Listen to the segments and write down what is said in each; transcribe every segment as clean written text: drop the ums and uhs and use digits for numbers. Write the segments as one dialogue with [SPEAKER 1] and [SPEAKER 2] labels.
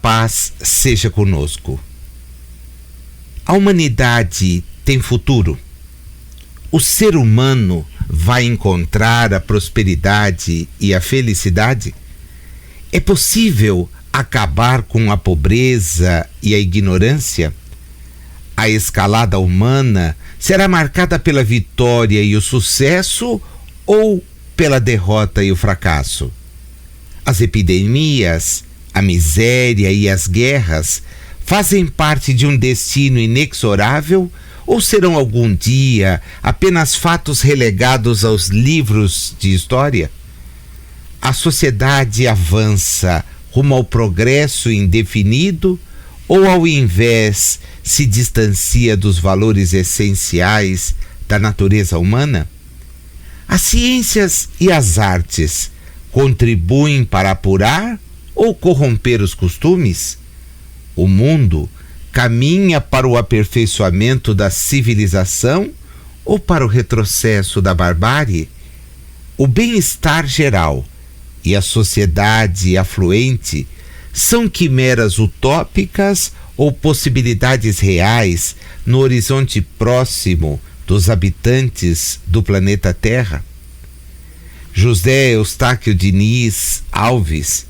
[SPEAKER 1] paz seja conosco. A humanidade tem futuro. O ser humano vai encontrar a prosperidade e a felicidade? É possível acabar com a pobreza e a ignorância? A escalada humana será marcada pela vitória e o sucesso ou pela derrota e o fracasso? As epidemias, a miséria e as guerras fazem parte de um destino inexorável ou serão algum dia apenas fatos relegados aos livros de história? A sociedade avança rumo ao progresso indefinido ou, ao invés, se distancia dos valores essenciais da natureza humana? As ciências e as artes contribuem para apurar ou corromper os costumes? O mundo caminha para o aperfeiçoamento da civilização ou para o retrocesso da barbárie? O bem-estar geral e a sociedade afluente são quimeras utópicas ou possibilidades reais no horizonte próximo dos habitantes do planeta Terra? José Eustáquio Diniz Alves,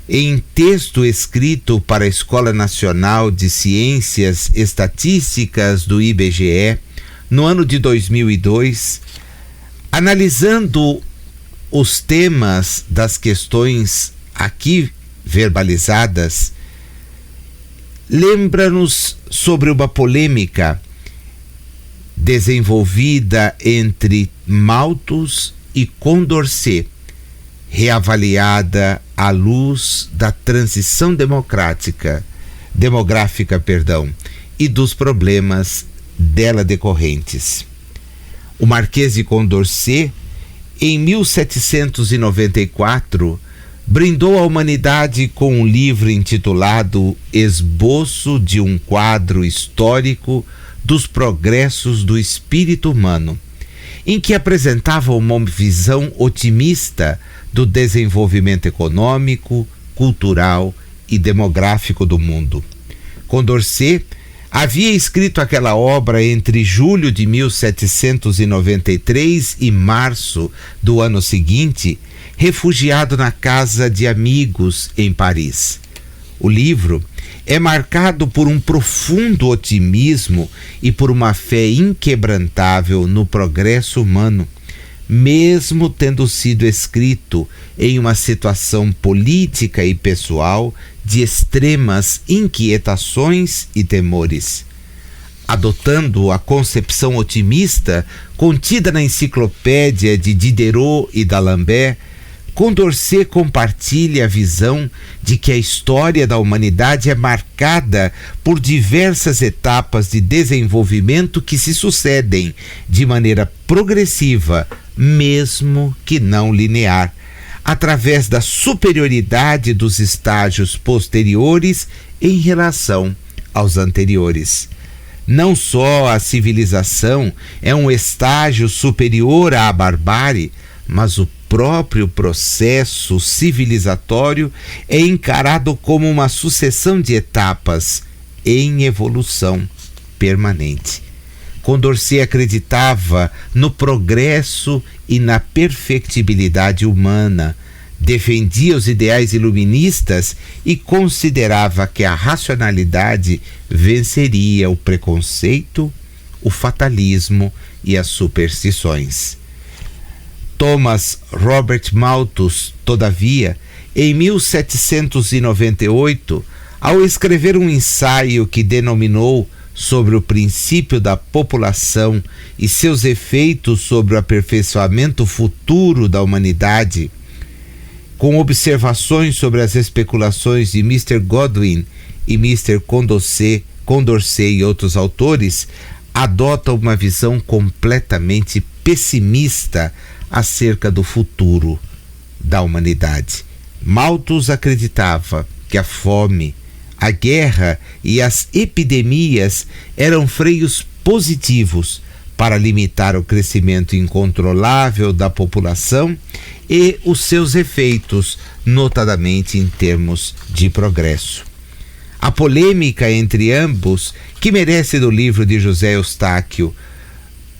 [SPEAKER 1] em texto escrito para a Escola Nacional de Ciências Estatísticas do IBGE, no ano de 2002, analisando os temas das questões aqui verbalizadas, lembra-nos sobre uma polêmica desenvolvida entre Malthus e Condorcet, reavaliada à luz da transição demográfica, e dos problemas dela decorrentes. O Marquês de Condorcet, em 1794, brindou a humanidade com um livro intitulado Esboço de um Quadro Histórico dos Progressos do Espírito Humano, em que apresentava uma visão otimista do desenvolvimento econômico, cultural e demográfico do mundo. Condorcet havia escrito aquela obra entre julho de 1793 e março do ano seguinte, refugiado na casa de amigos em Paris. O livro é marcado por um profundo otimismo e por uma fé inquebrantável no progresso humano, mesmo tendo sido escrito em uma situação política e pessoal de extremas inquietações e temores. Adotando a concepção otimista contida na enciclopédia de Diderot e d'Alembert, Condorcet compartilha a visão de que a história da humanidade é marcada por diversas etapas de desenvolvimento que se sucedem de maneira progressiva, mesmo que não linear, através da superioridade dos estágios posteriores em relação aos anteriores. Não só a civilização é um estágio superior à barbárie, mas o próprio processo civilizatório é encarado como uma sucessão de etapas em evolução permanente. Condorcet acreditava no progresso e na perfectibilidade humana, defendia os ideais iluministas e considerava que a racionalidade venceria o preconceito, o fatalismo e as superstições. Thomas Robert Malthus, todavia, em 1798, ao escrever um ensaio que denominou sobre o princípio da população e seus efeitos sobre o aperfeiçoamento futuro da humanidade, com observações sobre as especulações de Mr. Godwin e Mr. Condorcet e outros autores, adota uma visão completamente pessimista acerca do futuro da humanidade. Malthus acreditava que a fome, a guerra e as epidemias eram freios positivos para limitar o crescimento incontrolável da população e os seus efeitos, notadamente em termos de progresso. A polêmica entre ambos, que merece do livro de José Eustáquio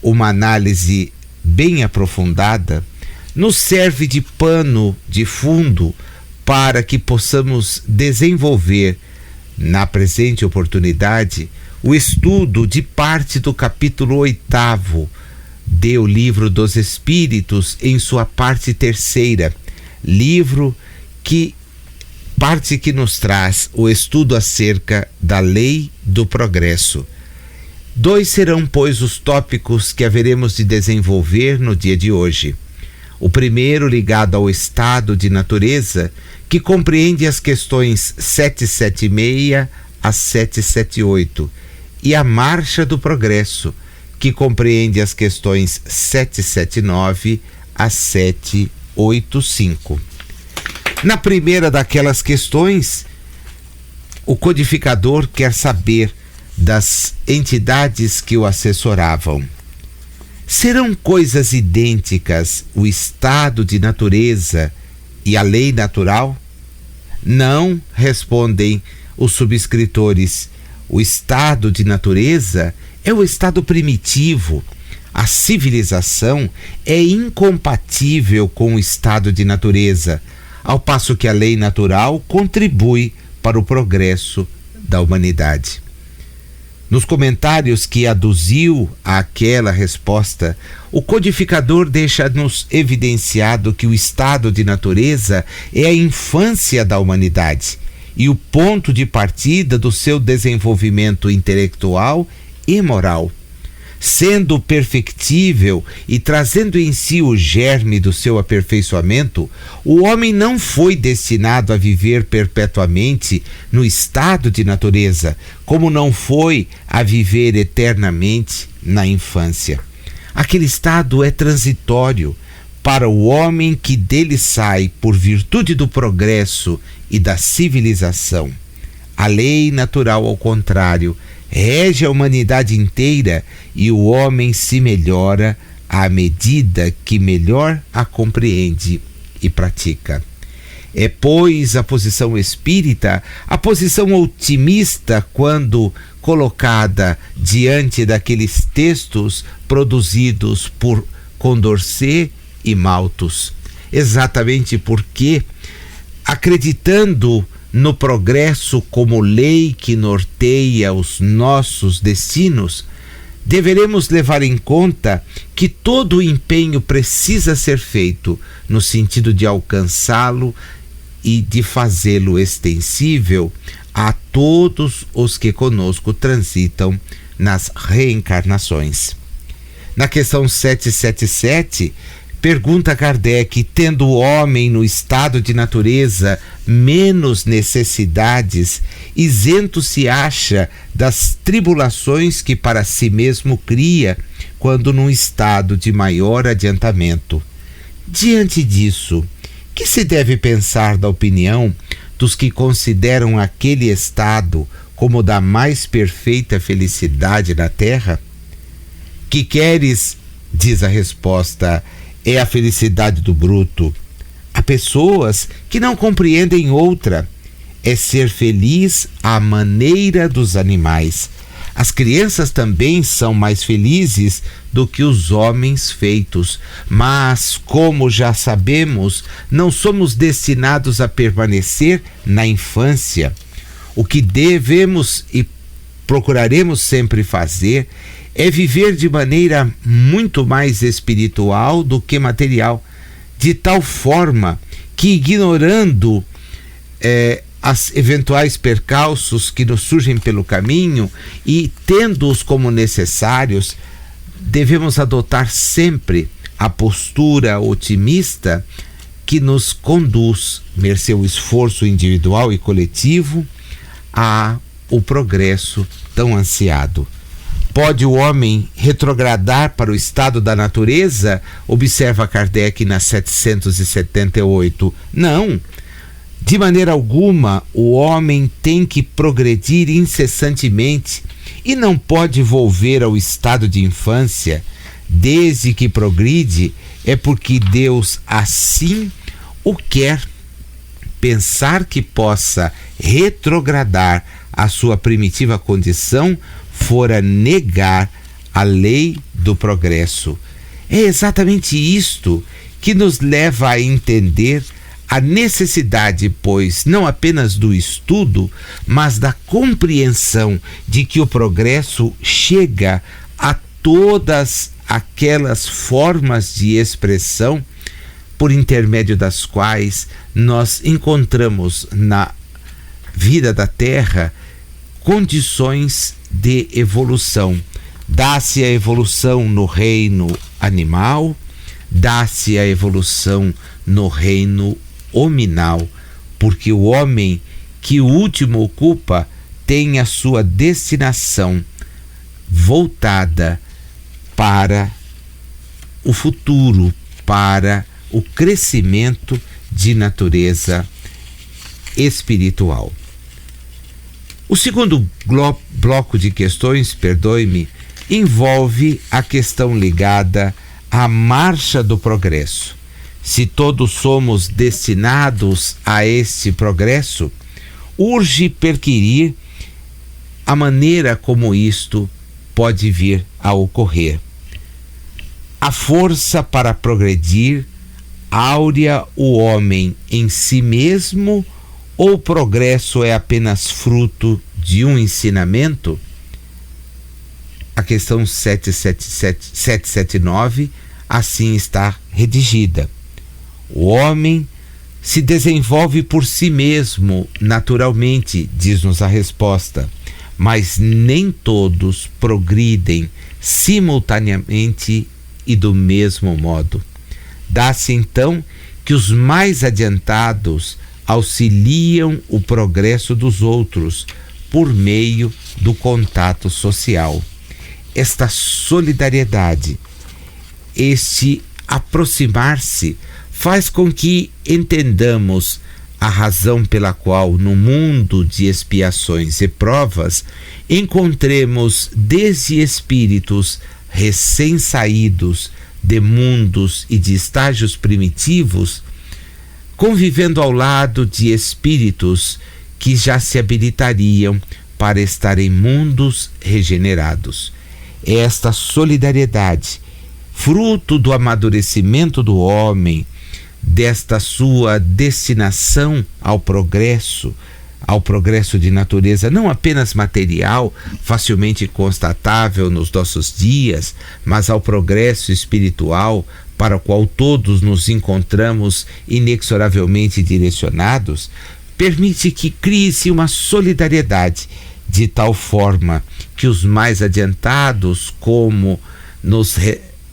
[SPEAKER 1] uma análise bem aprofundada, nos serve de pano de fundo para que possamos desenvolver, na presente oportunidade, o estudo de parte do capítulo 8º do Livro dos Espíritos em sua parte 3ª, parte que nos traz o estudo acerca da lei do progresso. 2 serão, pois, os tópicos que haveremos de desenvolver no dia de hoje. O primeiro ligado ao estado de natureza, que compreende as questões 776 a 778, e a marcha do progresso, que compreende as questões 779 a 785. Na primeira daquelas questões, o codificador quer saber das entidades que o assessoravam. Serão coisas idênticas o estado de natureza e a lei natural? Não, respondem os subscritores. O estado de natureza é o estado primitivo. A civilização é incompatível com o estado de natureza, ao passo que a lei natural contribui para o progresso da humanidade. Nos comentários que aduziu àquela resposta, o codificador deixa-nos evidenciado que o estado de natureza é a infância da humanidade e o ponto de partida do seu desenvolvimento intelectual e moral. Sendo perfectível e trazendo em si o germe do seu aperfeiçoamento, o homem não foi destinado a viver perpetuamente no estado de natureza, como não foi a viver eternamente na infância. Aquele estado é transitório para o homem que dele sai por virtude do progresso e da civilização. A lei natural, ao contrário, rege a humanidade inteira e o homem se melhora à medida que melhor a compreende e pratica. É, pois, a posição espírita, a posição otimista quando colocada diante daqueles textos produzidos por Condorcet e Malthus. Exatamente porque, acreditando no progresso como lei que norteia os nossos destinos, deveremos levar em conta que todo o empenho precisa ser feito no sentido de alcançá-lo e de fazê-lo extensível a todos os que conosco transitam nas reencarnações. Na questão 777, pergunta Kardec: tendo o homem no estado de natureza menos necessidades, isento se acha das tribulações que para si mesmo cria, quando num estado de maior adiantamento. Diante disso, que se deve pensar da opinião dos que consideram aquele estado como da mais perfeita felicidade na terra? Que queres, diz a resposta, é a felicidade do bruto. Há pessoas que não compreendem outra. É ser feliz à maneira dos animais. As crianças também são mais felizes do que os homens feitos, mas, como já sabemos, não somos destinados a permanecer na infância. O que devemos e procuraremos sempre fazer é viver de maneira muito mais espiritual do que material, de tal forma que, ignorando as eventuais percalços que nos surgem pelo caminho e tendo-os como necessários, devemos adotar sempre a postura otimista que nos conduz, mercê o esforço individual e coletivo, ao progresso tão ansiado. Pode o homem retrogradar para o estado da natureza? Observa Kardec na 778. Não. De maneira alguma, o homem tem que progredir incessantemente e não pode volver ao estado de infância desde que progride, é porque Deus assim o quer. Pensar que possa retrogradar a sua primitiva condição fora negar a lei do progresso. É exatamente isto que nos leva a entender a necessidade, pois, não apenas do estudo, mas da compreensão de que o progresso chega a todas aquelas formas de expressão por intermédio das quais nós encontramos na vida da Terra condições de evolução. Dá-se a evolução no reino animal, dá-se a evolução no reino hominal, porque o homem que o último ocupa tem a sua destinação voltada para o futuro, para o crescimento de natureza espiritual. O segundo bloco de questões, perdoe-me, envolve a questão ligada à marcha do progresso. Se todos somos destinados a este progresso, urge perquirir a maneira como isto pode vir a ocorrer. A força para progredir áurea o homem em si mesmo, ou o progresso é apenas fruto de um ensinamento? A questão 779 assim está redigida. O homem se desenvolve por si mesmo naturalmente, diz-nos a resposta, mas nem todos progridem simultaneamente e do mesmo modo. Dá-se então que os mais adiantados auxiliam o progresso dos outros por meio do contato social. Esta solidariedade, este aproximar-se, faz com que entendamos a razão pela qual, no mundo de expiações e provas, encontremos desde espíritos recém-saídos de mundos e de estágios primitivos, convivendo ao lado de espíritos que já se habilitariam para estar em mundos regenerados. Esta solidariedade, fruto do amadurecimento do homem, desta sua destinação ao progresso de natureza, não apenas material, facilmente constatável nos nossos dias, mas ao progresso espiritual, para o qual todos nos encontramos inexoravelmente direcionados, permite que crie-se uma solidariedade de tal forma que os mais adiantados, como nos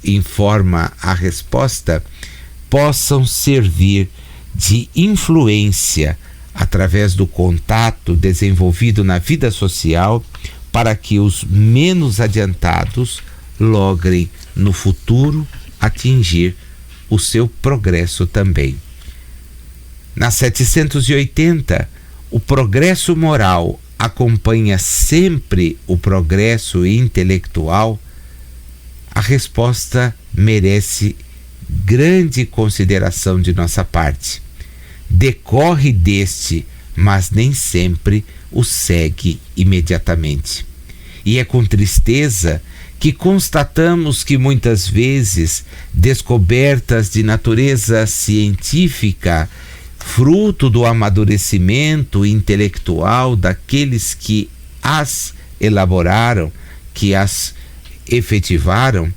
[SPEAKER 1] informa a resposta, possam servir de influência através do contato desenvolvido na vida social para que os menos adiantados logrem no futuro atingir o seu progresso também. Na 780, o progresso moral acompanha sempre o progresso intelectual? A resposta merece grande consideração de nossa parte. Decorre deste, mas nem sempre o segue imediatamente. E é com tristeza que constatamos que muitas vezes descobertas de natureza científica, fruto do amadurecimento intelectual daqueles que as elaboraram, que as efetivaram,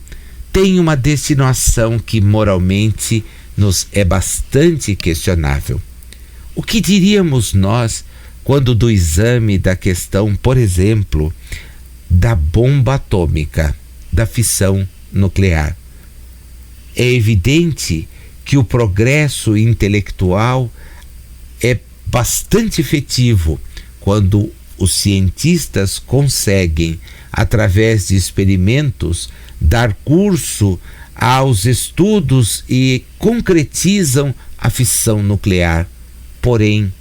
[SPEAKER 1] têm uma destinação que moralmente nos é bastante questionável. O que diríamos nós quando do exame da questão, por exemplo, da bomba atômica, da fissão nuclear? É evidente que o progresso intelectual é bastante efetivo quando os cientistas conseguem, através de experimentos, dar curso aos estudos e concretizam a fissão nuclear. Porém,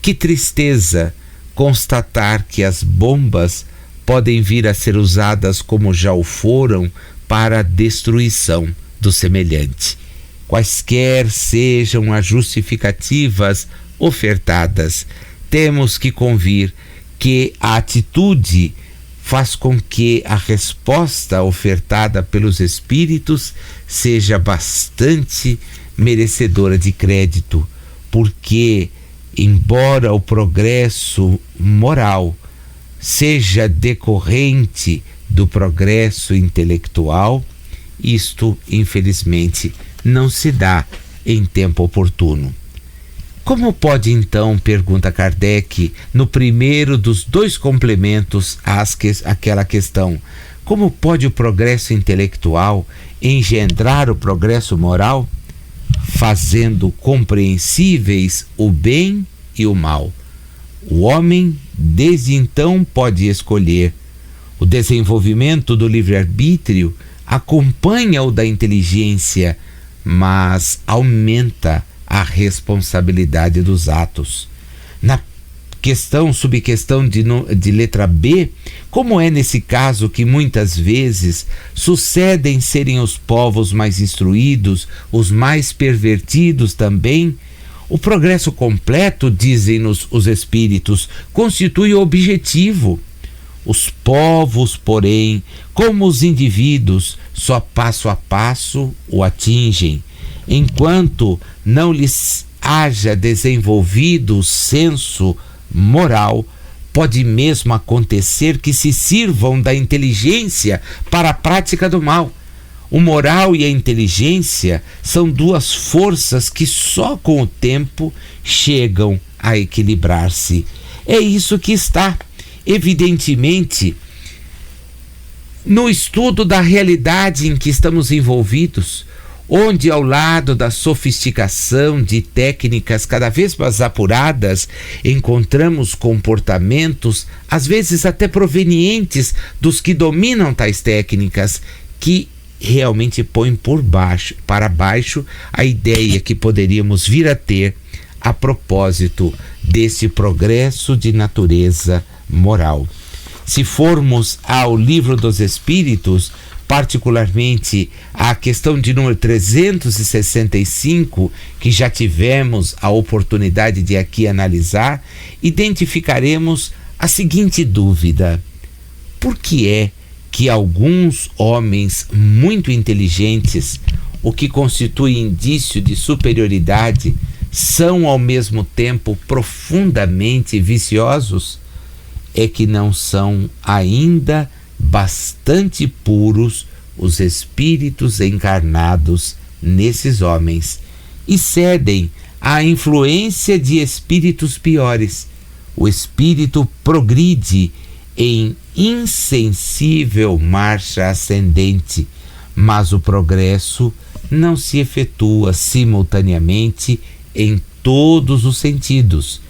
[SPEAKER 1] que tristeza constatar que as bombas podem vir a ser usadas como já o foram para a destruição do semelhante. Quaisquer sejam as justificativas ofertadas, temos que convir que a atitude faz com que a resposta ofertada pelos espíritos seja bastante merecedora de crédito, porque, embora o progresso moral seja decorrente do progresso intelectual, isto, infelizmente, não se dá em tempo oportuno. Como pode, então, pergunta Kardec, no primeiro dos dois complementos àquela questão, como pode o progresso intelectual engendrar o progresso moral? Fazendo compreensíveis o bem e o mal. O homem, desde então, pode escolher. O desenvolvimento do livre-arbítrio acompanha o da inteligência, mas aumenta a responsabilidade dos atos. Na subquestão de letra B, como é nesse caso que muitas vezes sucedem serem os povos mais instruídos, os mais pervertidos também, o progresso completo, dizem-nos os espíritos, constitui o objetivo. Os povos, porém, como os indivíduos, só passo a passo o atingem, enquanto não lhes haja desenvolvido o senso moral. Pode mesmo acontecer que se sirvam da inteligência para a prática do mal. O moral e a inteligência são duas forças que só com o tempo chegam a equilibrar-se. É isso que está, evidentemente, no estudo da realidade em que estamos envolvidos, onde, ao lado da sofisticação de técnicas cada vez mais apuradas, encontramos comportamentos, às vezes até provenientes dos que dominam tais técnicas, que realmente põem para baixo a ideia que poderíamos vir a ter a propósito desse progresso de natureza moral. Se formos ao Livro dos Espíritos, particularmente a questão de número 365, que já tivemos a oportunidade de aqui analisar, identificaremos a seguinte dúvida: por que é que alguns homens muito inteligentes, o que constitui indício de superioridade, são ao mesmo tempo profundamente viciosos? É que não são ainda bastante puros os espíritos encarnados nesses homens e cedem à influência de espíritos piores. O espírito progride em insensível marcha ascendente, mas o progresso não se efetua simultaneamente em todos os sentidos.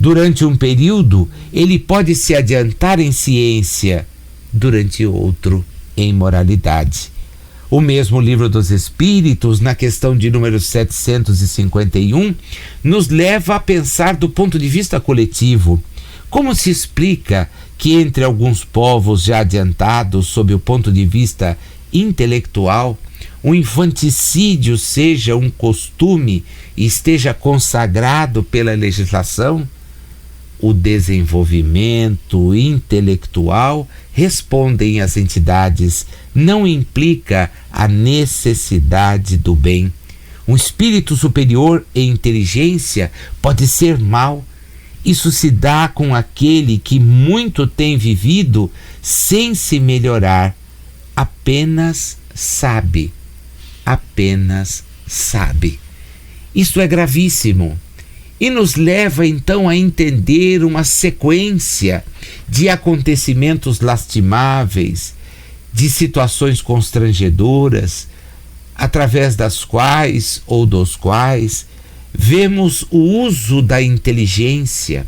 [SPEAKER 1] Durante um período, ele pode se adiantar em ciência, durante outro em moralidade. O mesmo Livro dos Espíritos, na questão de número 751, nos leva a pensar do ponto de vista coletivo. Como se explica que entre alguns povos já adiantados sob o ponto de vista intelectual, o infanticídio seja um costume e esteja consagrado pela legislação? O desenvolvimento intelectual, respondem as entidades, não implica a necessidade do bem. Um espírito superior em inteligência pode ser mau. Isso se dá com aquele que muito tem vivido sem se melhorar. Apenas sabe. Isto é gravíssimo. E nos leva então a entender uma sequência de acontecimentos lastimáveis, de situações constrangedoras, através das quais ou dos quais vemos o uso da inteligência,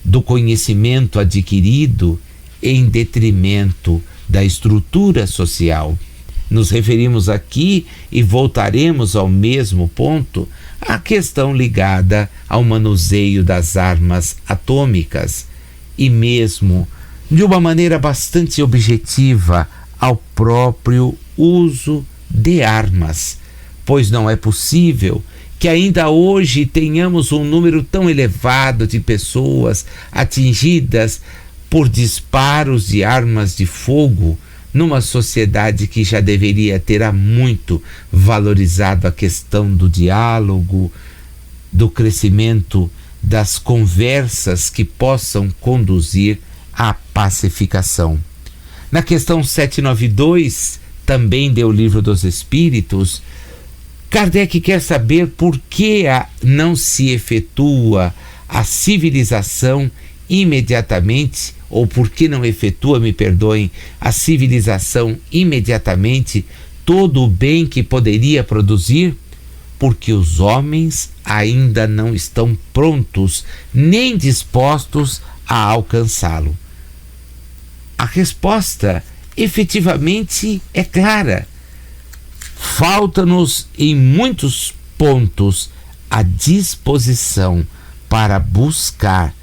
[SPEAKER 1] do conhecimento adquirido em detrimento da estrutura social. Nos referimos aqui, e voltaremos ao mesmo ponto, à questão ligada ao manuseio das armas atômicas e mesmo de uma maneira bastante objetiva ao próprio uso de armas, pois não é possível que ainda hoje tenhamos um número tão elevado de pessoas atingidas por disparos de armas de fogo numa sociedade que já deveria ter há muito valorizado a questão do diálogo, do crescimento das conversas que possam conduzir à pacificação. Na questão 792, também do Livro dos Espíritos, Kardec quer saber por que não se efetua a civilização imediatamente, ou por que não efetua, me perdoem, a civilização imediatamente todo o bem que poderia produzir, porque os homens ainda não estão prontos nem dispostos a alcançá-lo. A resposta efetivamente é clara. Falta-nos em muitos pontos a disposição para buscar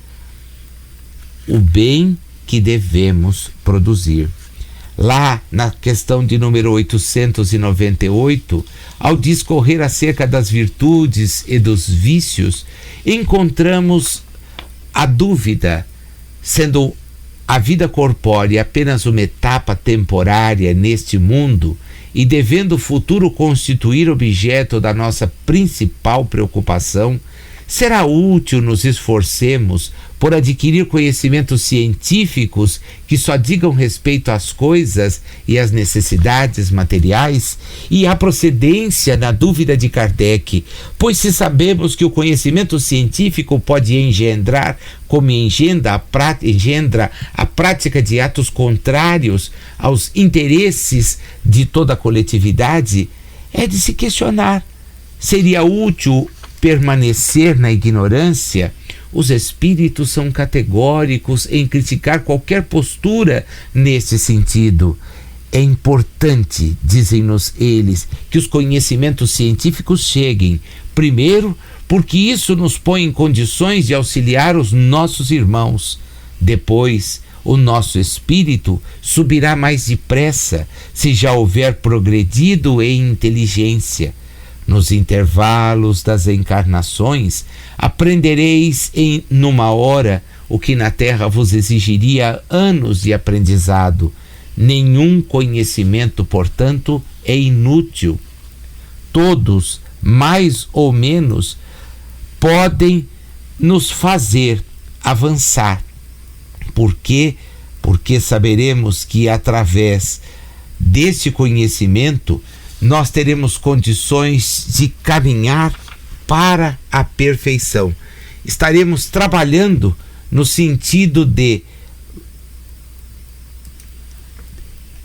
[SPEAKER 1] o bem que devemos produzir. Lá na questão de número 898, ao discorrer acerca das virtudes e dos vícios, encontramos a dúvida, sendo a vida corpórea apenas uma etapa temporária neste mundo e devendo o futuro constituir objeto da nossa principal preocupação, será útil nos esforcemos por adquirir conhecimentos científicos que só digam respeito às coisas e às necessidades materiais? E a procedência na dúvida de Kardec, pois se sabemos que o conhecimento científico pode engendrar, como engendra a prática de atos contrários aos interesses de toda a coletividade, é de se questionar. Seria útil permanecer na ignorância? Os espíritos são categóricos em criticar qualquer postura nesse sentido. É importante, dizem-nos eles, que os conhecimentos científicos cheguem, primeiro, porque isso nos põe em condições de auxiliar os nossos irmãos. Depois, o nosso espírito subirá mais depressa se já houver progredido em inteligência. Nos intervalos das encarnações, aprendereis numa hora o que na terra vos exigiria anos de aprendizado. Nenhum conhecimento, portanto, é inútil. Todos, mais ou menos, podem nos fazer avançar. Por quê? Porque saberemos que através desse conhecimento nós teremos condições de caminhar para a perfeição. Estaremos trabalhando no sentido de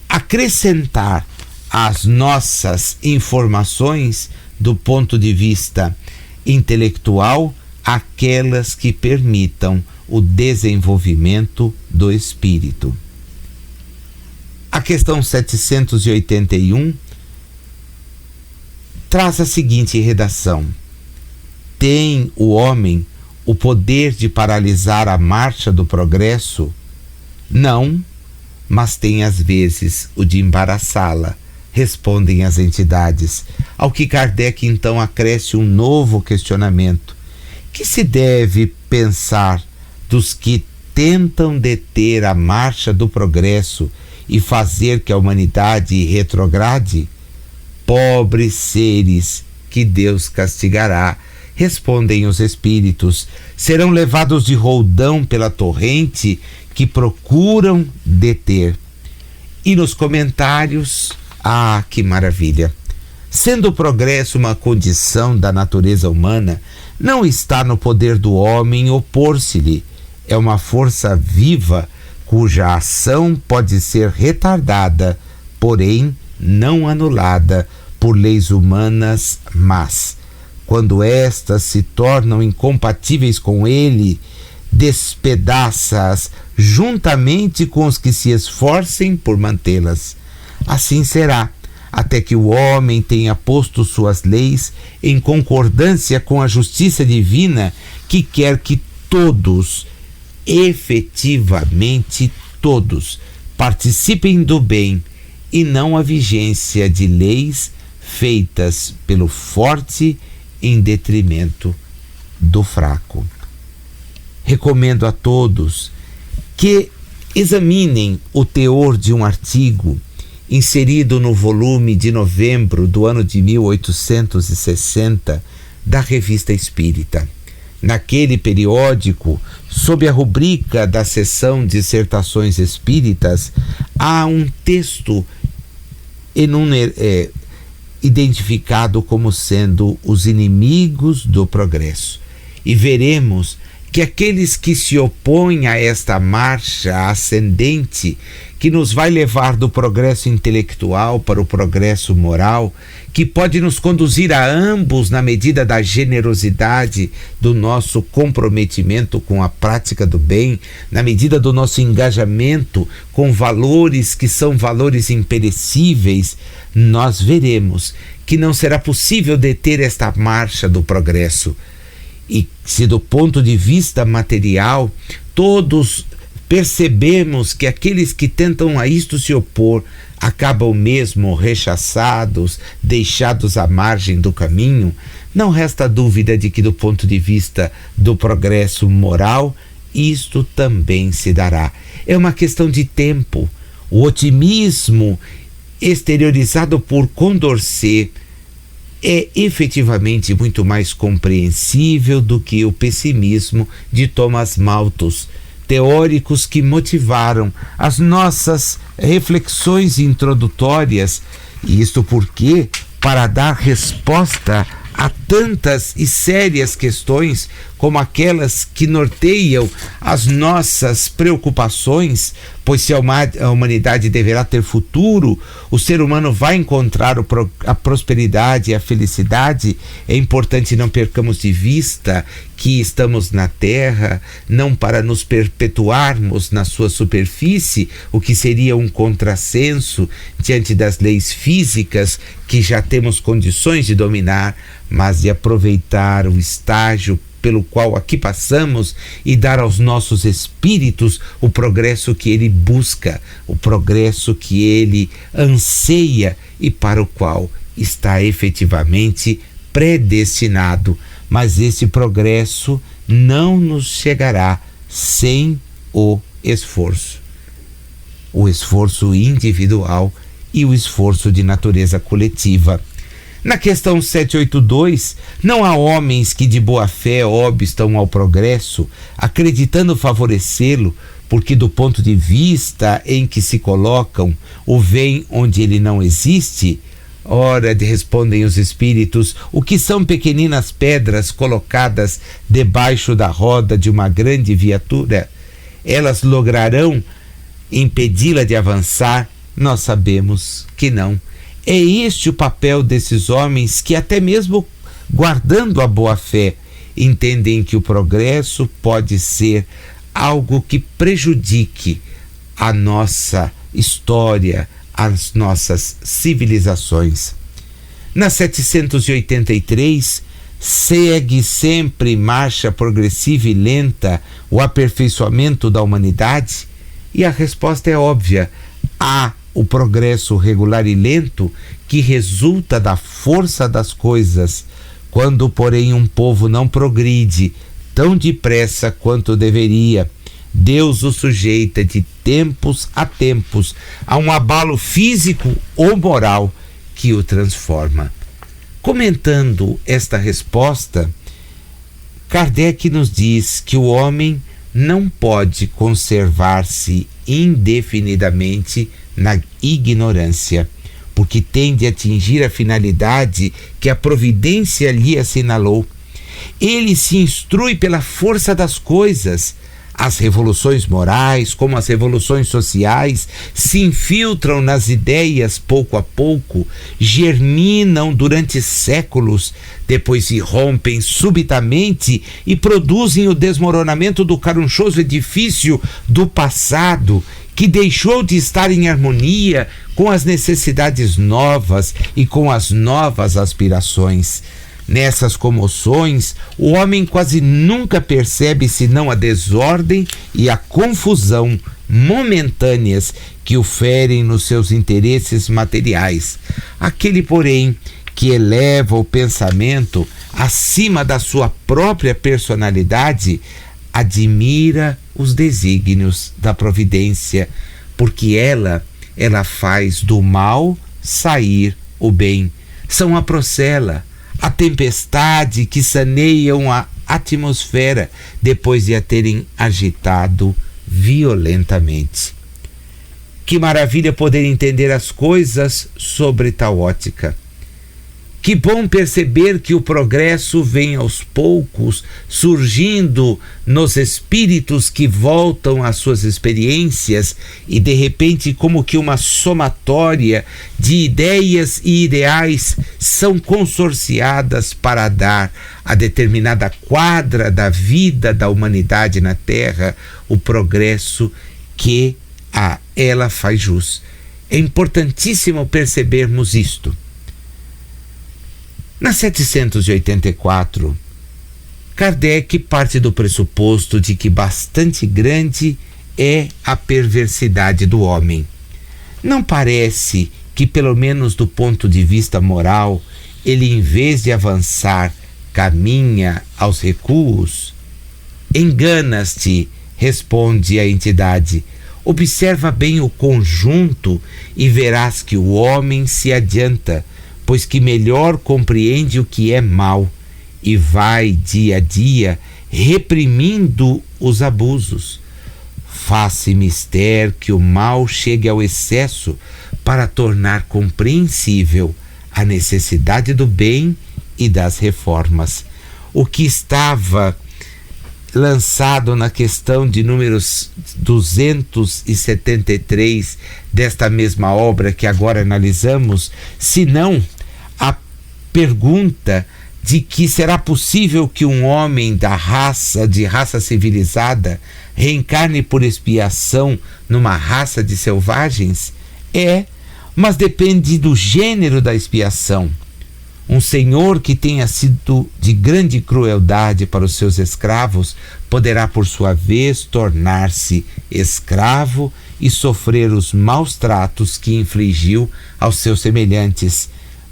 [SPEAKER 1] acrescentar às nossas informações do ponto de vista intelectual aquelas que permitam o desenvolvimento do espírito. A questão 781 traz a seguinte redação: tem o homem o poder de paralisar a marcha do progresso? Não, mas tem às vezes o de embaraçá-la, respondem as entidades. Ao que Kardec então acresce um novo questionamento: que se deve pensar dos que tentam deter a marcha do progresso e fazer que a humanidade retrograde? Pobres seres que Deus castigará, respondem os espíritos, serão levados de roldão pela torrente que procuram deter. E nos comentários, que maravilha! Sendo o progresso uma condição da natureza humana, não está no poder do homem opor-se-lhe. É uma força viva cuja ação pode ser retardada, porém não anulada por leis humanas, mas, quando estas se tornam incompatíveis com ele, despedaça-as juntamente com os que se esforcem por mantê-las. Assim será, até que o homem tenha posto suas leis em concordância com a justiça divina, que quer que todos, efetivamente todos participem do bem e não a vigência de leis feitas pelo forte em detrimento do fraco. Recomendo a todos que examinem o teor de um artigo inserido no volume de novembro do ano de 1860 da Revista Espírita. Naquele periódico, sob a rubrica da seção Dissertações Espíritas, há um texto identificado como sendo os inimigos do progresso. E veremos que aqueles que se opõem a esta marcha ascendente, que nos vai levar do progresso intelectual para o progresso moral, que pode nos conduzir a ambos na medida da generosidade do nosso comprometimento com a prática do bem, na medida do nosso engajamento com valores que são valores imperecíveis, nós veremos que não será possível deter esta marcha do progresso. E se do ponto de vista material, todos percebemos que aqueles que tentam a isto se opor acabam mesmo rechaçados, deixados à margem do caminho, não resta dúvida de que do ponto de vista do progresso moral, isto também se dará. É uma questão de tempo. O otimismo exteriorizado por Condorcet é efetivamente muito mais compreensível do que o pessimismo de Thomas Malthus, teóricos que motivaram as nossas reflexões introdutórias, e isto porque, para dar resposta a tantas e sérias questões como aquelas que norteiam as nossas preocupações, pois se a humanidade deverá ter futuro, o ser humano vai encontrar a prosperidade e a felicidade, é importante não percamos de vista que estamos na Terra não para nos perpetuarmos na sua superfície, o que seria um contrassenso diante das leis físicas que já temos condições de dominar, mas de aproveitar o estágio pelo qual aqui passamos e dar aos nossos espíritos o progresso que ele busca, o progresso que ele anseia e para o qual está efetivamente predestinado. Mas esse progresso não nos chegará sem o esforço individual e o esforço de natureza coletiva. Na questão 782, não há homens que de boa fé obstam ao progresso, acreditando favorecê-lo, porque do ponto de vista em que se colocam, o veem onde ele não existe. Ora, respondem os espíritos, o que são pequeninas pedras colocadas debaixo da roda de uma grande viatura? Elas lograrão impedi-la de avançar? Nós sabemos que não. É este o papel desses homens que, até mesmo guardando a boa-fé, entendem que o progresso pode ser algo que prejudique a nossa história, as nossas civilizações. Na 783, segue sempre marcha progressiva e lenta o aperfeiçoamento da humanidade? E a resposta é óbvia: há o progresso regular e lento que resulta da força das coisas. Quando, porém, um povo não progride tão depressa quanto deveria, Deus o sujeita de tempos a tempos a um abalo físico ou moral que o transforma. Comentando esta resposta, Kardec nos diz que o homem não pode conservar-se indefinidamente na ignorância, porque tende a atingir a finalidade que a providência lhe assinalou. Ele se instrui pela força das coisas. As revoluções morais, como as revoluções sociais, se infiltram nas ideias pouco a pouco, germinam durante séculos, depois irrompem subitamente e produzem o desmoronamento do carunchoso edifício do passado, que deixou de estar em harmonia com as necessidades novas e com as novas aspirações. Nessas comoções, o homem quase nunca percebe senão a desordem e a confusão momentâneas que o ferem nos seus interesses materiais. Aquele, porém, que eleva o pensamento acima da sua própria personalidade, admira os desígnios da providência, porque ela faz do mal sair o bem. São a procela, a tempestade que saneiam a atmosfera depois de a terem agitado violentamente. Que maravilha poder entender as coisas sobre tal ótica. Que bom perceber que o progresso vem aos poucos, surgindo nos espíritos que voltam às suas experiências e, de repente, como que uma somatória de ideias e ideais são consorciadas para dar a determinada quadra da vida da humanidade na Terra o progresso que a ela faz jus. É importantíssimo percebermos isto. Na 784, Kardec parte do pressuposto de que bastante grande é a perversidade do homem. Não parece que, pelo menos do ponto de vista moral, ele, em vez de avançar, caminha aos recuos? Enganas-te, responde a entidade. Observa bem o conjunto e verás que o homem se adianta, pois que melhor compreende o que é mal e vai dia a dia reprimindo os abusos. Faz-se mister que o mal chegue ao excesso para tornar compreensível a necessidade do bem e das reformas. O que estava lançado na questão de números 273 desta mesma obra que agora analisamos, se não a pergunta de que será possível que um homem de raça civilizada reencarne por expiação numa raça de selvagens? Mas depende do gênero da expiação. Um senhor que tenha sido de grande crueldade para os seus escravos poderá, por sua vez, tornar-se escravo e sofrer os maus tratos que infligiu aos seus semelhantes.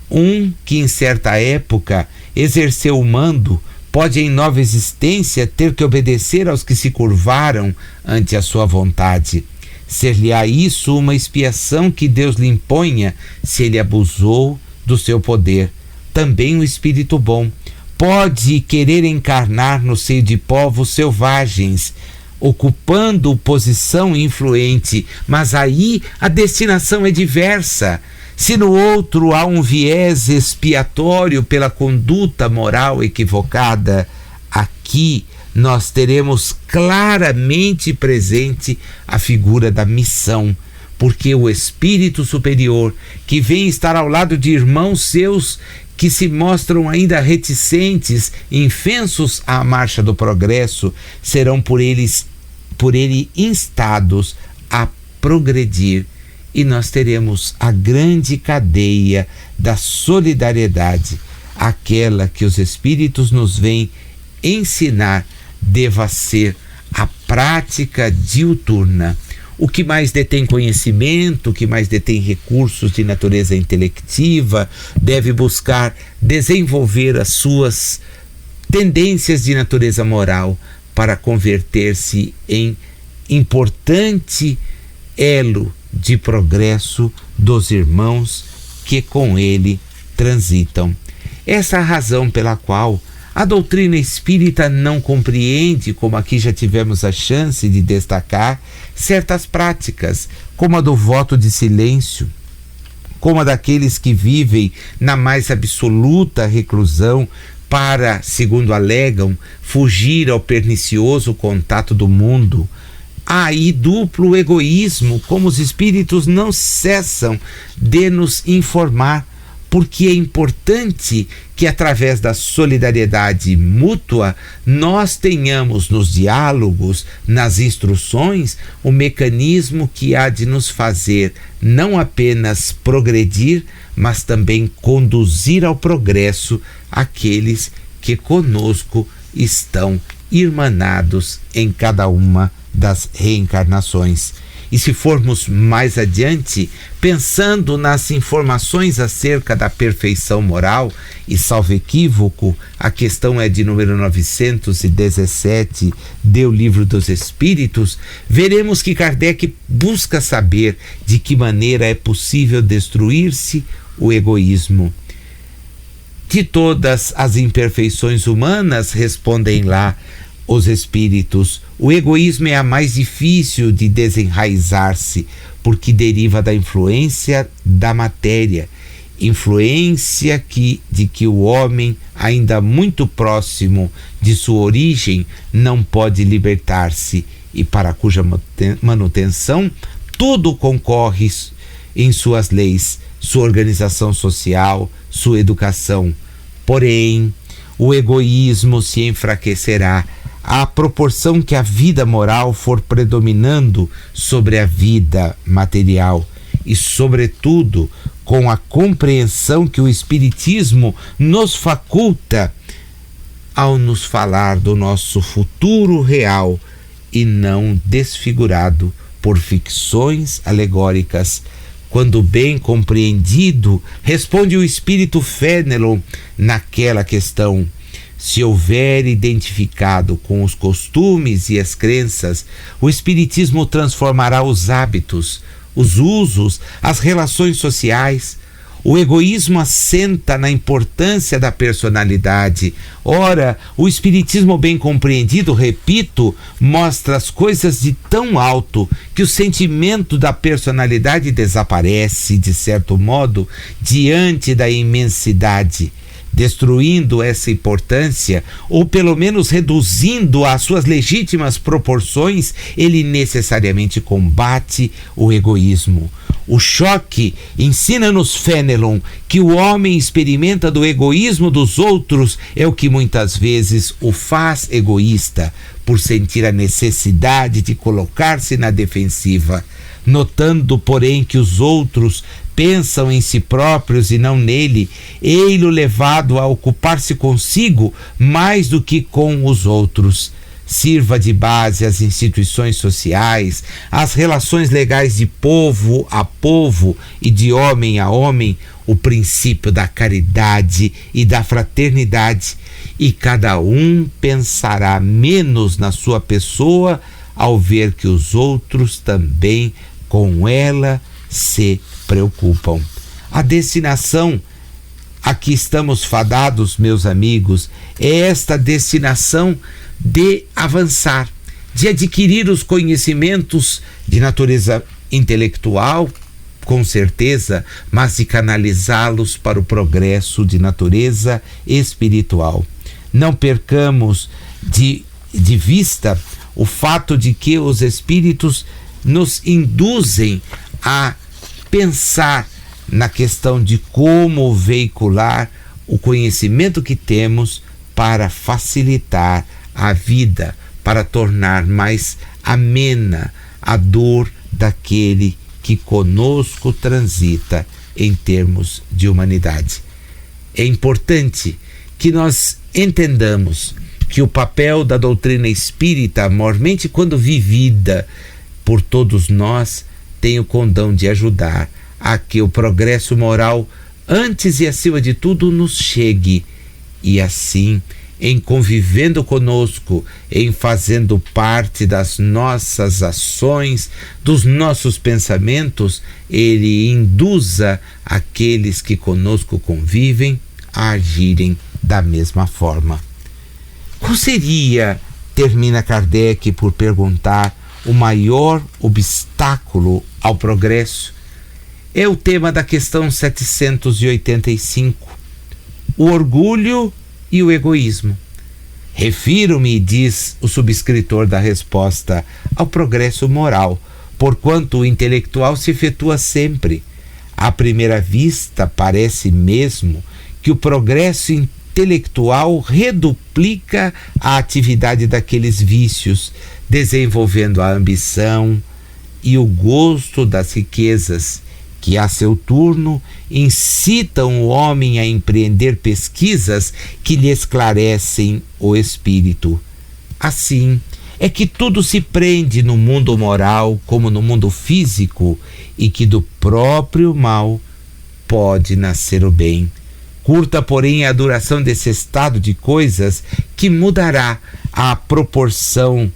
[SPEAKER 1] Um que em certa época exerceu o mando pode em nova existência ter que obedecer aos que se curvaram ante a sua vontade. Ser-lhe-á isso uma expiação que Deus lhe imponha se ele abusou do seu poder. Também o espírito bom pode querer encarnar no seio de povos selvagens, ocupando posição influente, mas aí a destinação é diversa. Se no outro há um viés expiatório pela conduta moral equivocada, aqui nós teremos claramente presente a figura da missão, porque o espírito superior que vem estar ao lado de irmãos seus que se mostram ainda reticentes, infensos à marcha do progresso, serão por ele instados a progredir. E nós teremos a grande cadeia da solidariedade, aquela que os Espíritos nos vêm ensinar, deva ser a prática diuturna. O que mais detém conhecimento, o que mais detém recursos de natureza intelectiva, deve buscar desenvolver as suas tendências de natureza moral para converter-se em importante elo de progresso dos irmãos que com ele transitam. Essa é a razão pela qual a doutrina espírita não compreende, como aqui já tivemos a chance de destacar, certas práticas, como a do voto de silêncio, como a daqueles que vivem na mais absoluta reclusão para, segundo alegam, fugir ao pernicioso contato do mundo. Há aí duplo egoísmo, como os espíritos não cessam de nos informar, porque é importante que, através da solidariedade mútua, nós tenhamos nos diálogos, nas instruções, o mecanismo que há de nos fazer não apenas progredir, mas também conduzir ao progresso aqueles que conosco estão irmanados em cada uma das reencarnações. E se formos mais adiante, pensando nas informações acerca da perfeição moral, e salvo equívoco, a questão é de número 917 do Livro dos Espíritos, veremos que Kardec busca saber de que maneira é possível destruir-se o egoísmo. De todas as imperfeições humanas, respondem lá os espíritos, o egoísmo é a mais difícil de desenraizar-se, porque deriva da influência da matéria, influência de que o homem, ainda muito próximo de sua origem, não pode libertar-se, e para cuja manutenção tudo concorre em suas leis, sua organização social, sua educação. Porém, o egoísmo se enfraquecerá à proporção que a vida moral for predominando sobre a vida material, e, sobretudo, com a compreensão que o Espiritismo nos faculta ao nos falar do nosso futuro real e não desfigurado por ficções alegóricas. Quando bem compreendido, responde o espírito Fénelon naquela questão: se houver identificado com os costumes e as crenças, o Espiritismo transformará os hábitos, os usos, as relações sociais. O egoísmo assenta na importância da personalidade. Ora, o Espiritismo bem compreendido, repito, mostra as coisas de tão alto que o sentimento da personalidade desaparece, de certo modo, diante da imensidade. Destruindo essa importância, ou pelo menos reduzindo às suas legítimas proporções, ele necessariamente combate o egoísmo. O choque ensina-nos Fénelon que o homem experimenta do egoísmo dos outros é o que muitas vezes o faz egoísta, por sentir a necessidade de colocar-se na defensiva. Notando, porém, que os outros pensam em si próprios e não nele, ei-lo levado a ocupar-se consigo mais do que com os outros. Sirva de base às instituições sociais, às relações legais de povo a povo e de homem a homem, o princípio da caridade e da fraternidade, e cada um pensará menos na sua pessoa ao ver que os outros também com ela se preocupam. A destinação a que estamos fadados, meus amigos, é esta destinação de avançar, de adquirir os conhecimentos de natureza intelectual, com certeza, mas de canalizá-los para o progresso de natureza espiritual. Não percamos de vista o fato de que os espíritos nos induzem a pensar na questão de como veicular o conhecimento que temos para facilitar a vida, para tornar mais amena a dor daquele que conosco transita em termos de humanidade. É importante que nós entendamos que o papel da doutrina espírita, mormente quando vivida por todos nós, tem o condão de ajudar a que o progresso moral, antes e acima de tudo, nos chegue, e assim, em convivendo conosco, em fazendo parte das nossas ações, dos nossos pensamentos, ele induza aqueles que conosco convivem a agirem da mesma forma. Qual seria, termina Kardec por perguntar, o maior obstáculo ao progresso? É o tema da questão 785, o orgulho e o egoísmo. Refiro-me, diz o subscritor da resposta, ao progresso moral, porquanto o intelectual se efetua sempre. À primeira vista, parece mesmo que o progresso intelectual reduplica a atividade daqueles vícios, desenvolvendo a ambição e o gosto das riquezas, que a seu turno incitam o homem a empreender pesquisas que lhe esclarecem o espírito. Assim é que tudo se prende no mundo moral como no mundo físico, e que do próprio mal pode nascer o bem. Curta, porém, a duração desse estado de coisas, que mudará à proporção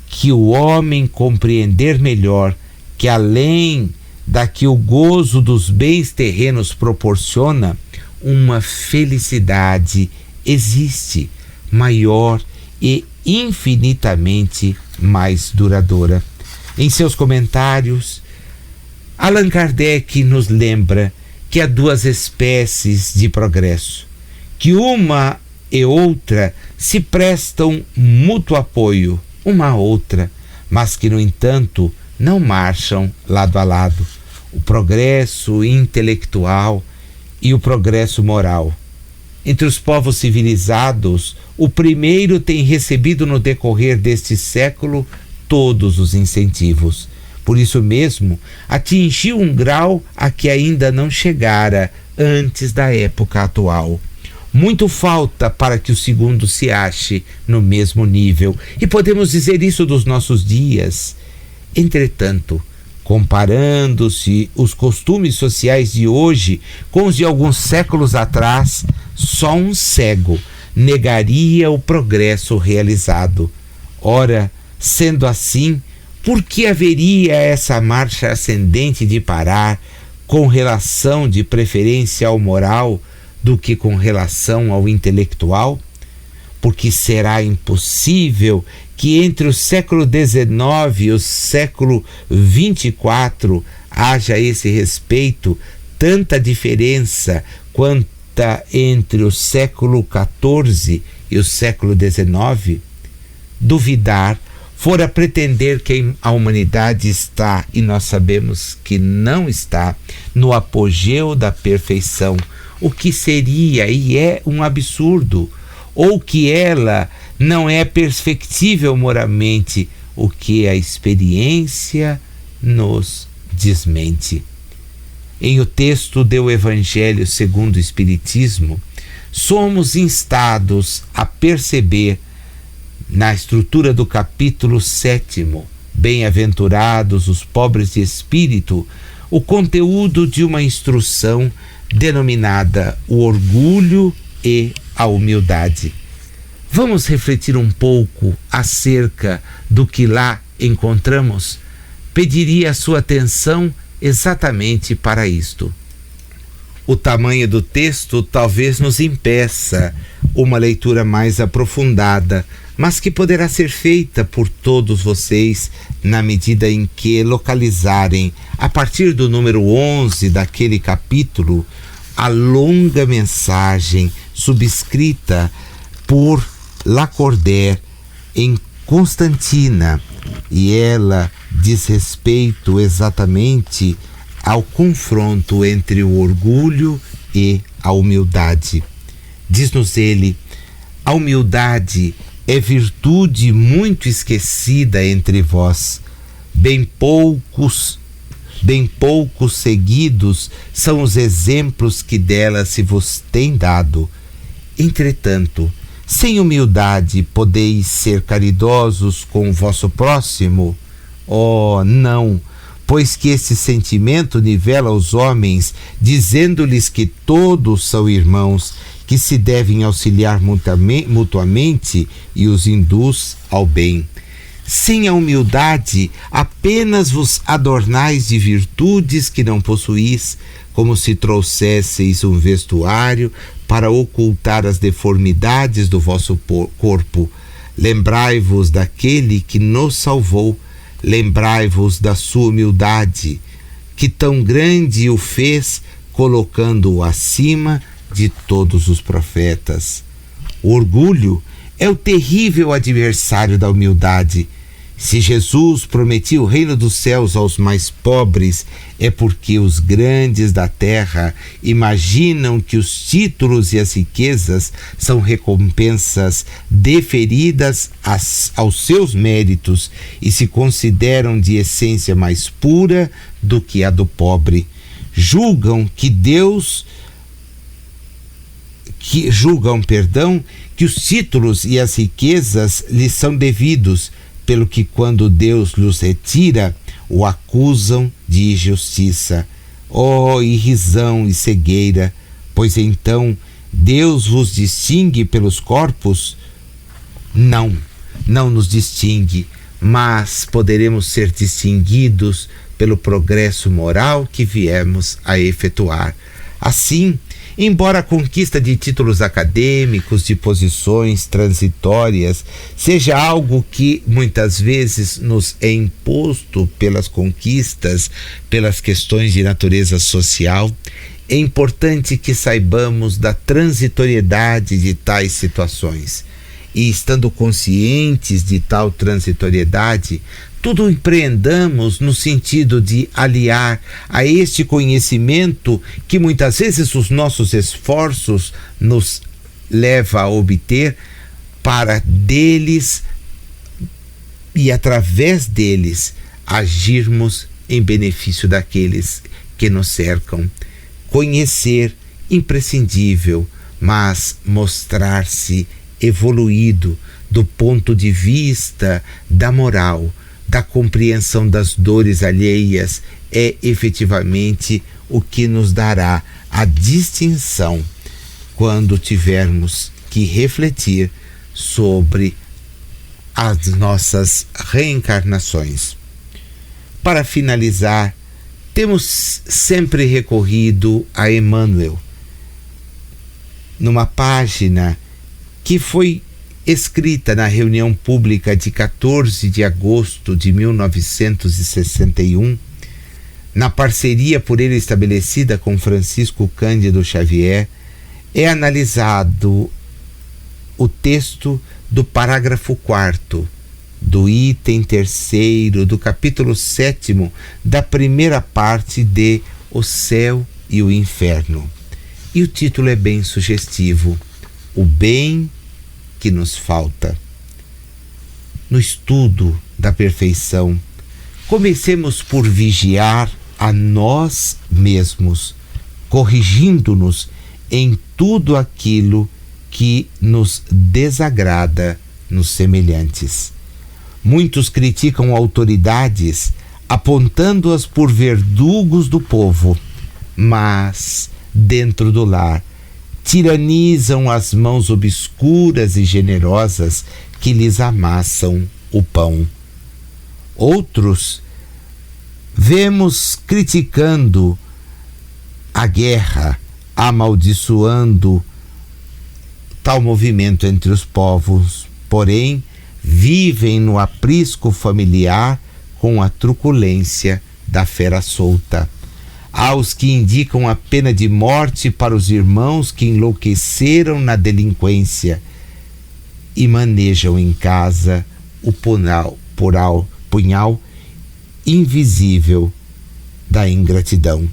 [SPEAKER 1] que o homem compreender melhor que, além da que o gozo dos bens terrenos proporciona, uma felicidade existe maior e infinitamente mais duradoura. Em seus comentários, Allan Kardec nos lembra que há duas espécies de progresso, que uma e outra se prestam mútuo apoio uma à outra, mas que, no entanto, não marcham lado a lado: o progresso intelectual e o progresso moral. Entre os povos civilizados, o primeiro tem recebido no decorrer deste século todos os incentivos. Por isso mesmo, atingiu um grau a que ainda não chegara antes da época atual. Muito falta para que o segundo se ache no mesmo nível, e podemos dizer isso dos nossos dias. Entretanto, comparando-se os costumes sociais de hoje com os de alguns séculos atrás, só um cego negaria o progresso realizado. Ora, sendo assim, por que haveria essa marcha ascendente de parar, com relação de preferência ao moral do que com relação ao intelectual? Porque será impossível que entre o século XIX e o século XXIV haja esse respeito tanta diferença quanta entre o século XIV e o século XIX? Duvidar fora pretender que a humanidade está, e nós sabemos que não está, no apogeu da perfeição, o que seria e é um absurdo, ou que ela não é perfectível moralmente, o que a experiência nos desmente. Em o texto do Evangelho segundo o Espiritismo, somos instados a perceber, na estrutura do capítulo 7º, Bem-aventurados os pobres de espírito, o conteúdo de uma instrução denominada o orgulho e a humildade. Vamos refletir um pouco acerca do que lá encontramos? Pediria a sua atenção exatamente para isto. O tamanho do texto talvez nos impeça uma leitura mais aprofundada, mas que poderá ser feita por todos vocês na medida em que localizarem, a partir do número 11 daquele capítulo, a longa mensagem subscrita por Lacordaire em Constantina, e ela diz respeito exatamente ao confronto entre o orgulho e a humildade. Diz-nos ele: a humildade é virtude muito esquecida entre vós. Bem poucos seguidos são os exemplos que dela se vos tem dado. Entretanto, sem humildade podeis ser caridosos com o vosso próximo? Oh, não! Pois que esse sentimento nivela os homens, dizendo-lhes que todos são irmãos, que se devem auxiliar mutuamente, e os induz ao bem. Sem a humildade, apenas vos adornais de virtudes que não possuís, como se trouxesseis um vestuário para ocultar as deformidades do vosso corpo. Lembrai-vos daquele que nos salvou, lembrai-vos da sua humildade, que tão grande o fez, colocando-o acima de todos os profetas. O orgulho é o terrível adversário da humildade. Se Jesus prometia o reino dos céus aos mais pobres, é porque os grandes da terra imaginam que os títulos e as riquezas são recompensas deferidas aos seus méritos e se consideram de essência mais pura do que a do pobre. julgam que os títulos e as riquezas lhes são devidos, pelo que quando Deus lhes retira, o acusam de injustiça. Oh, irrisão e cegueira! Pois então Deus vos distingue pelos corpos? Não nos distingue, mas poderemos ser distinguidos pelo progresso moral que viemos a efetuar. Assim, embora a conquista de títulos acadêmicos, de posições transitórias, seja algo que muitas vezes nos é imposto pelas conquistas, pelas questões de natureza social, é importante que saibamos da transitoriedade de tais situações. E estando conscientes de tal transitoriedade, tudo empreendamos no sentido de aliar a este conhecimento que muitas vezes os nossos esforços nos leva a obter, para deles e através deles agirmos em benefício daqueles que nos cercam. Conhecer, imprescindível, mas mostrar-se evoluído do ponto de vista da moral, da compreensão das dores alheias, é efetivamente o que nos dará a distinção quando tivermos que refletir sobre as nossas reencarnações. Para finalizar, temos sempre recorrido a Emmanuel, numa página que foi escrita na reunião pública de 14 de agosto de 1961, na parceria por ele estabelecida com Francisco Cândido Xavier, é analisado o texto do parágrafo 4º, do item 3º, do capítulo 7º, da primeira parte de O Céu e o Inferno. E o título é bem sugestivo: O Bem que nos falta. No estudo da perfeição, comecemos por vigiar a nós mesmos, corrigindo-nos em tudo aquilo que nos desagrada nos semelhantes. Muitos criticam autoridades, apontando-as por verdugos do povo, mas, dentro do lar, tiranizam as mãos obscuras e generosas que lhes amassam o pão. Outros vemos criticando a guerra, amaldiçoando tal movimento entre os povos, porém vivem no aprisco familiar com a truculência da fera solta. Há os que indicam a pena de morte para os irmãos que enlouqueceram na delinquência e manejam em casa o punhal invisível da ingratidão.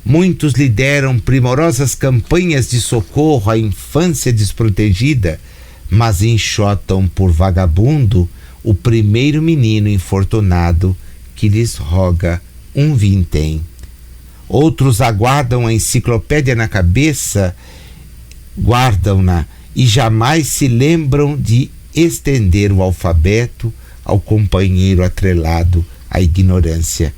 [SPEAKER 1] Muitos lideram primorosas campanhas de socorro à infância desprotegida, mas enxotam por vagabundo o primeiro menino infortunado que lhes roga um vintém. Outros aguardam a enciclopédia na cabeça, guardam-na e jamais se lembram de estender o alfabeto ao companheiro atrelado à ignorância.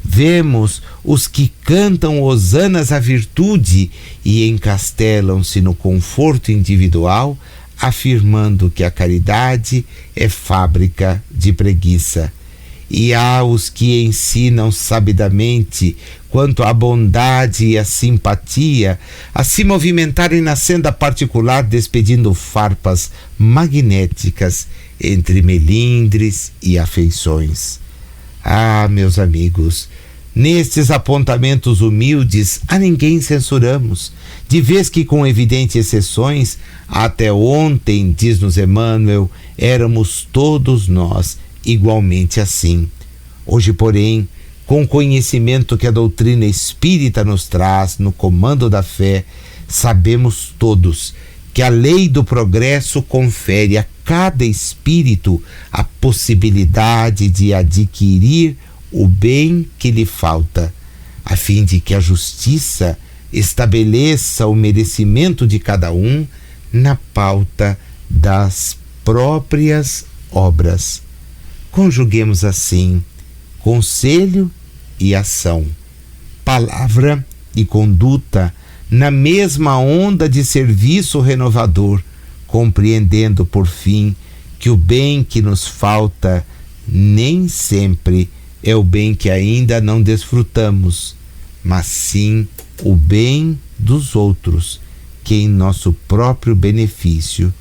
[SPEAKER 1] Vemos os que cantam hosanas à virtude e encastelam-se no conforto individual, afirmando que a caridade é fábrica de preguiça. E há os que ensinam sabidamente quanto à bondade e à simpatia, a se movimentarem na senda particular, despedindo farpas magnéticas entre melindres e afeições. Ah, meus amigos, nestes apontamentos humildes a ninguém censuramos, de vez que, com evidentes exceções, até ontem, diz-nos Emmanuel, éramos todos nós igualmente assim. Hoje, porém, com o conhecimento que a doutrina espírita nos traz no comando da fé, sabemos todos que a lei do progresso confere a cada espírito a possibilidade de adquirir o bem que lhe falta, a fim de que a justiça estabeleça o merecimento de cada um na pauta das próprias obras. Conjuguemos assim conselho e ação, palavra e conduta na mesma onda de serviço renovador, compreendendo por fim que o bem que nos falta nem sempre é o bem que ainda não desfrutamos, mas sim o bem dos outros, que em nosso próprio benefício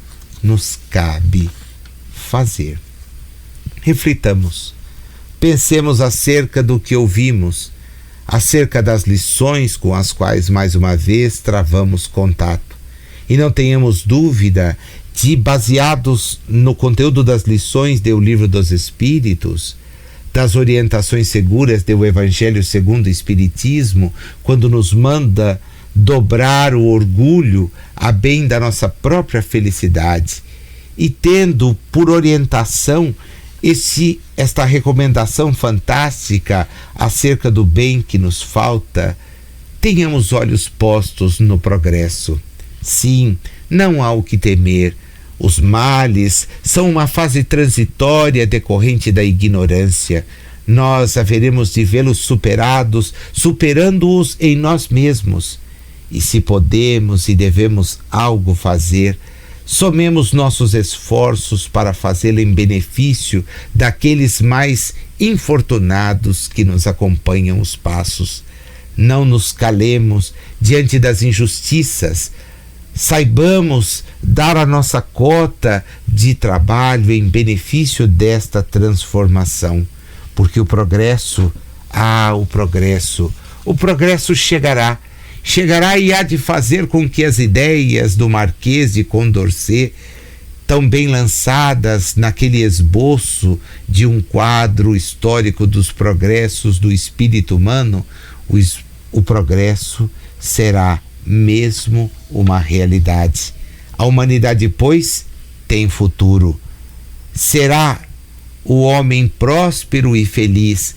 [SPEAKER 1] nos cabe fazer. Reflitamos, pensemos acerca do que ouvimos, acerca das lições com as quais mais uma vez travamos contato, e não tenhamos dúvida de, baseados no conteúdo das lições do Livro dos Espíritos, das orientações seguras do Evangelho segundo o Espiritismo, quando nos manda dobrar o orgulho a bem da nossa própria felicidade, e tendo por orientação esta recomendação fantástica acerca do bem que nos falta, tenhamos olhos postos no progresso. Sim, não há o que temer. Os males são uma fase transitória decorrente da ignorância. Nós haveremos de vê-los superados, superando-os em nós mesmos. E se podemos e devemos algo fazer, somemos nossos esforços para fazê-lo em benefício daqueles mais infortunados que nos acompanham os passos. Não nos calemos diante das injustiças. Saibamos dar a nossa cota de trabalho em benefício desta transformação, porque o progresso chegará e há de fazer com que as ideias do Marquês de Condorcet, tão bem lançadas naquele esboço de um quadro histórico dos progressos do espírito humano, o progresso será mesmo uma realidade. A humanidade, pois, tem futuro. Será o homem próspero e feliz,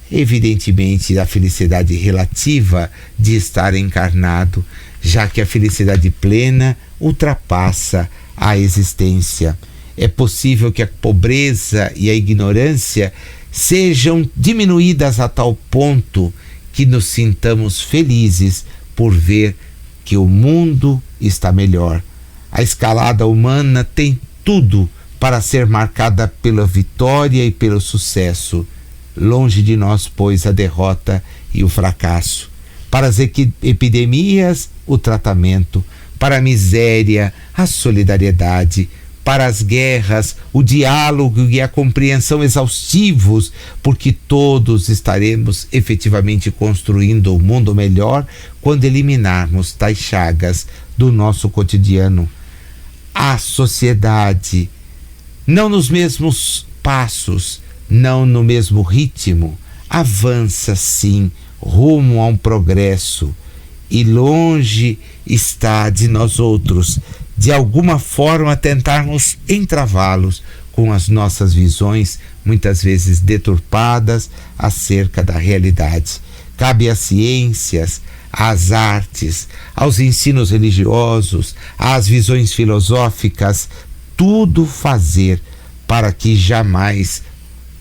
[SPEAKER 1] evidentemente a felicidade relativa de estar encarnado, já que a felicidade plena ultrapassa a existência. É possível que a pobreza e a ignorância sejam diminuídas a tal ponto que nos sintamos felizes por ver que o mundo está melhor. A escalada humana tem tudo para ser marcada pela vitória e pelo sucesso. Longe de nós, pois, a derrota e o fracasso. Para as epidemias, o tratamento. Para a miséria, a solidariedade. Para as guerras, o diálogo e a compreensão exaustivos, porque todos estaremos efetivamente construindo um mundo melhor quando eliminarmos tais chagas do nosso cotidiano. A sociedade, não nos mesmos passos, não no mesmo ritmo, avança sim rumo a um progresso, e longe está de nós outros, de alguma forma, tentarmos entravá-los com as nossas visões, muitas vezes deturpadas, acerca da realidade. Cabe às ciências, às artes, aos ensinos religiosos, às visões filosóficas, tudo fazer para que jamais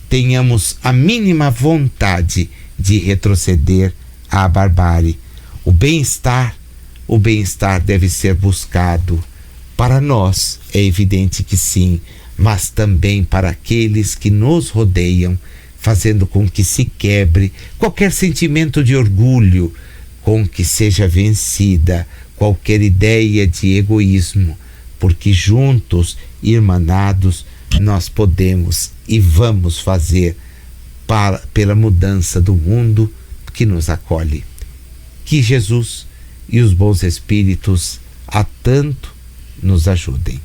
[SPEAKER 1] tenhamos a mínima vontade de retroceder à barbárie. O bem-estar deve ser buscado. Para nós é evidente que sim, mas também para aqueles que nos rodeiam, fazendo com que se quebre qualquer sentimento de orgulho, com que seja vencida qualquer ideia de egoísmo, porque juntos, irmanados, nós podemos e vamos fazer pela mudança do mundo que nos acolhe. Que Jesus e os bons espíritos a tanto nos ajudem.